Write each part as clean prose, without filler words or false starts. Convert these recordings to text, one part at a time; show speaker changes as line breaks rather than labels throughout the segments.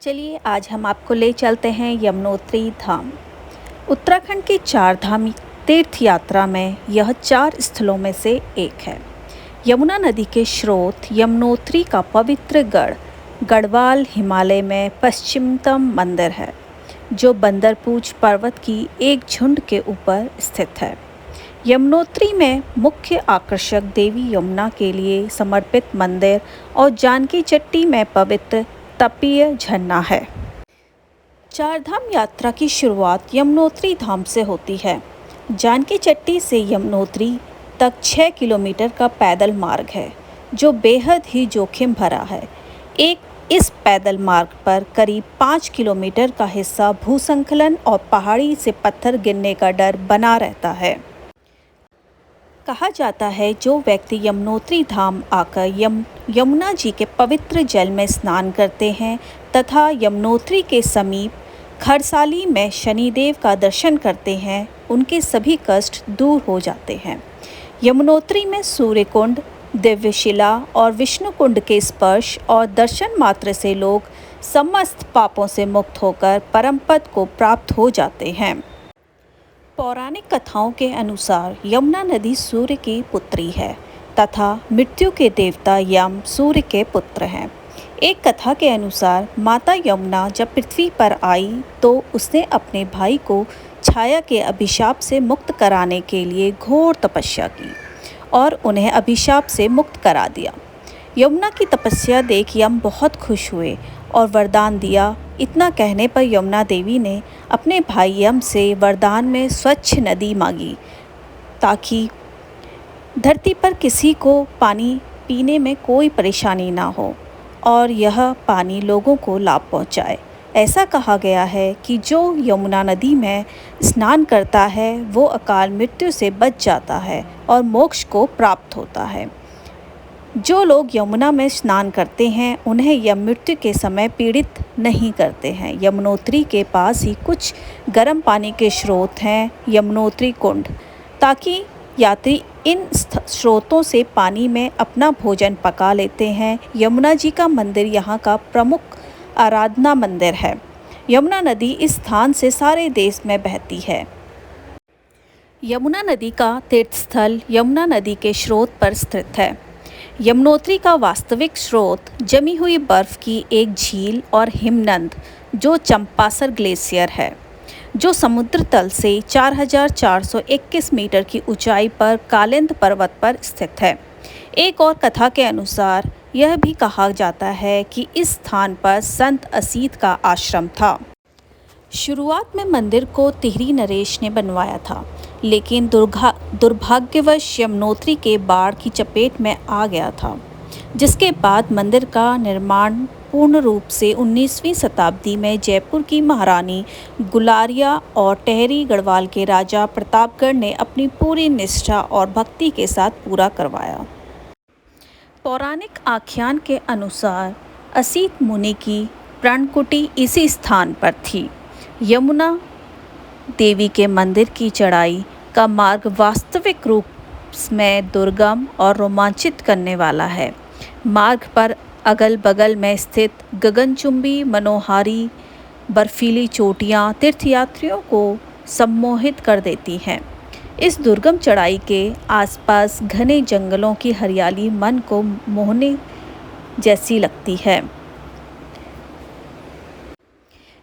चलिए आज हम आपको ले चलते हैं यमुनोत्री धाम। उत्तराखंड के चार धाम तीर्थ यात्रा में यह चार स्थलों में से एक है। यमुना नदी के स्रोत यमुनोत्री का पवित्र गढ़ गढ़वाल हिमालय में पश्चिमतम मंदिर है, जो बंदरपूछ पर्वत की एक झुंड के ऊपर स्थित है। यमुनोत्री में मुख्य आकर्षक देवी यमुना के लिए समर्पित मंदिर और जानकी चट्टी में पवित्र तपीय झरना है। चारधाम यात्रा की शुरुआत यमुनोत्री धाम से होती है। जानकी चट्टी से यमुनोत्री तक 6 किलोमीटर का पैदल मार्ग है, जो बेहद ही जोखिम भरा है। इस पैदल मार्ग पर करीब 5 किलोमीटर का हिस्सा भूस्खलन और पहाड़ी से पत्थर गिरने का डर बना रहता है। कहा जाता है जो व्यक्ति यमुनोत्री धाम आकर यमुना जी के पवित्र जल में स्नान करते हैं तथा यमुनोत्री के समीप खरसाली में शनिदेव का दर्शन करते हैं, उनके सभी कष्ट दूर हो जाते हैं। यमुनोत्री में सूर्य कुंड, दिव्यशिला और विष्णु कुंड के स्पर्श और दर्शन मात्र से लोग समस्त पापों से मुक्त होकर परम पद को प्राप्त हो जाते हैं। पौराणिक कथाओं के अनुसार यमुना नदी सूर्य की पुत्री है तथा मृत्यु के देवता यम सूर्य के पुत्र हैं। एक कथा के अनुसार माता यमुना जब पृथ्वी पर आई तो उसने अपने भाई को छाया के अभिशाप से मुक्त कराने के लिए घोर तपस्या की और उन्हें अभिशाप से मुक्त करा दिया। यमुना की तपस्या देख यम बहुत खुश हुए और वरदान दिया। इतना कहने पर यमुना देवी ने अपने भाई यम से वरदान में स्वच्छ नदी मांगी, ताकि धरती पर किसी को पानी पीने में कोई परेशानी ना हो और यह पानी लोगों को लाभ पहुंचाए। ऐसा कहा गया है कि जो यमुना नदी में स्नान करता है वो अकाल मृत्यु से बच जाता है और मोक्ष को प्राप्त होता है। जो लोग यमुना में स्नान करते हैं उन्हें यम मृत्यु के समय पीड़ित नहीं करते हैं। यमुनोत्री के पास ही कुछ गर्म पानी के स्रोत हैं, यमुनोत्री कुंड, ताकि यात्री इन स्रोतों से पानी में अपना भोजन पका लेते हैं। यमुना जी का मंदिर यहाँ का प्रमुख आराधना मंदिर है। यमुना नदी इस स्थान से सारे देश में बहती है। यमुना नदी का तीर्थस्थल यमुना नदी के स्रोत पर स्थित है। यमुनोत्री का वास्तविक स्रोत जमी हुई बर्फ की एक झील और हिमनद जो चंपासर ग्लेशियर है, जो समुद्र तल से 4421 मीटर की ऊंचाई पर कालिंद पर्वत पर स्थित है। एक और कथा के अनुसार यह भी कहा जाता है कि इस स्थान पर संत असीत का आश्रम था। शुरुआत में मंदिर को तिहरी नरेश ने बनवाया था, लेकिन दुर्भाग्यवश यमुनोत्री के बाढ़ की चपेट में आ गया था, जिसके बाद मंदिर का निर्माण पूर्ण रूप से 19वीं शताब्दी में जयपुर की महारानी गुलारिया और टेहरी गढ़वाल के राजा प्रतापगढ़ ने अपनी पूरी निष्ठा और भक्ति के साथ पूरा करवाया। पौराणिक आख्यान के अनुसार असीत मुनि की प्राणकुटी इसी स्थान पर थी। यमुना देवी के मंदिर की चढ़ाई का मार्ग वास्तविक रूप में दुर्गम और रोमांचित करने वाला है। मार्ग पर अगल बगल में स्थित गगनचुंबी मनोहारी बर्फीली चोटियाँ तीर्थयात्रियों को सम्मोहित कर देती हैं। इस दुर्गम चढ़ाई के आसपास घने जंगलों की हरियाली मन को मोहने जैसी लगती है।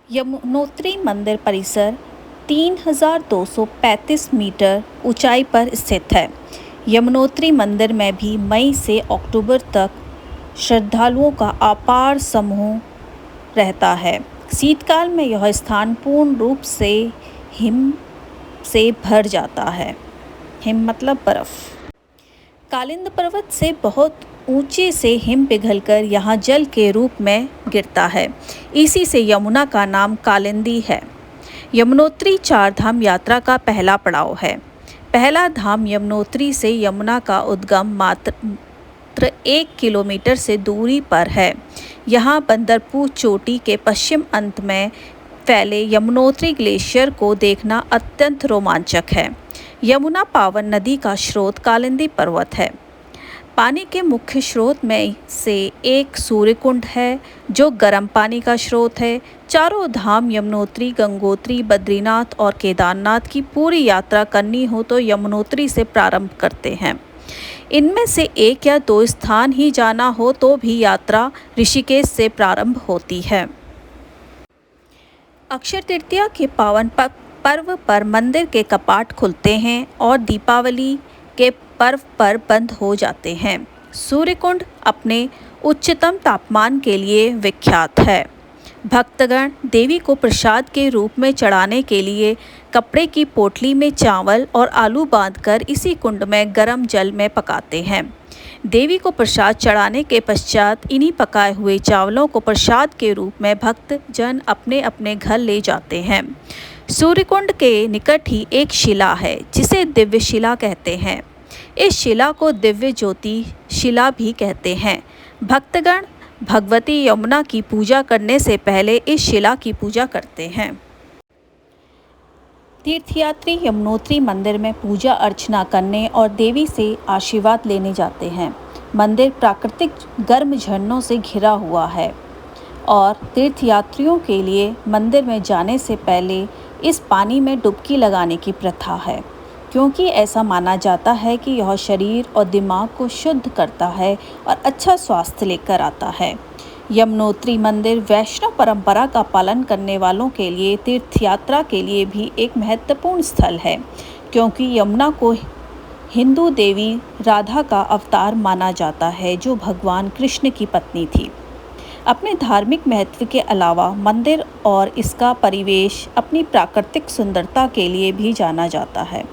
यमुनोत्री मंदिर परिसर 3235 मीटर ऊंचाई पर स्थित है। यमुनोत्री मंदिर में भी मई से अक्टूबर तक श्रद्धालुओं का अपार समूह रहता है। शीतकाल में यह स्थान पूर्ण रूप से हिम से भर जाता है। हिम मतलब बर्फ। कालिंद पर्वत से बहुत ऊंचे से हिम पिघलकर यहाँ जल के रूप में गिरता है। इसी से यमुना का नाम कालिंदी है। यमुनोत्री चारधाम यात्रा का पहला पड़ाव है। पहला धाम यमुनोत्री से यमुना का उद्गम मात्र 1 किलोमीटर से दूरी पर है। यहाँ बंदरपूछ चोटी के पश्चिम अंत में फैले यमुनोत्री ग्लेशियर को देखना अत्यंत रोमांचक है। यमुना पावन नदी का स्रोत कालिंदी पर्वत है पानी के मुख्य स्रोत में से एक सूर्यकुंड है जो गर्म पानी का स्रोत है। चारों धाम यमुनोत्री, गंगोत्री, बद्रीनाथ और केदारनाथ की पूरी यात्रा करनी हो तो यमुनोत्री से प्रारंभ करते हैं। इनमें से एक या दो स्थान ही जाना हो तो भी यात्रा ऋषिकेश से प्रारंभ होती है। अक्षय तृतीया के पावन पर्व पर मंदिर के कपाट खुलते हैं और दीपावली के पर्व पर बंद हो जाते हैं। सूर्यकुंड अपने उच्चतम तापमान के लिए विख्यात है। भक्तगण देवी को प्रसाद के रूप में चढ़ाने के लिए कपड़े की पोटली में चावल और आलू बांधकर इसी कुंड में गर्म जल में पकाते हैं। देवी को प्रसाद चढ़ाने के पश्चात इन्हीं पकाए हुए चावलों को प्रसाद के रूप में भक्त जन अपने अपने घर ले जाते हैं। सूर्यकुंड के निकट ही एक शिला है जिसे दिव्य शिला कहते हैं। इस शिला को दिव्य ज्योति शिला भी कहते हैं। भक्तगण भगवती यमुना की पूजा करने से पहले इस शिला की पूजा करते हैं। तीर्थयात्री यमुनोत्री मंदिर में पूजा अर्चना करने और देवी से आशीर्वाद लेने जाते हैं। मंदिर प्राकृतिक गर्म झरनों से घिरा हुआ है और तीर्थयात्रियों के लिए मंदिर में जाने से पहले इस पानी में डुबकी लगाने की प्रथा है, क्योंकि ऐसा माना जाता है कि यह शरीर और दिमाग को शुद्ध करता है और अच्छा स्वास्थ्य लेकर आता है। यमुनोत्री मंदिर वैष्णव परंपरा का पालन करने वालों के लिए तीर्थयात्रा के लिए भी एक महत्वपूर्ण स्थल है, क्योंकि यमुना को हिंदू देवी राधा का अवतार माना जाता है जो भगवान कृष्ण की पत्नी थी। अपने धार्मिक महत्व के अलावा मंदिर और इसका परिवेश अपनी प्राकृतिक सुंदरता के लिए भी जाना जाता है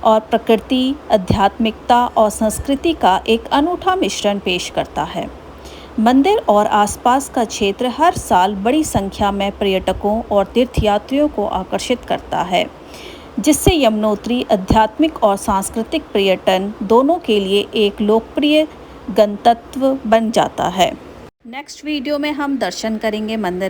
और प्रकृति, आध्यात्मिकता और संस्कृति का एक अनूठा मिश्रण पेश करता है। मंदिर और आसपास का क्षेत्र हर साल बड़ी संख्या में पर्यटकों और तीर्थयात्रियों को आकर्षित करता है, जिससे यमुनोत्री आध्यात्मिक और सांस्कृतिक पर्यटन दोनों के लिए एक लोकप्रिय गंतव्य बन जाता है। नेक्स्ट वीडियो में हम दर्शन करेंगे मंदिर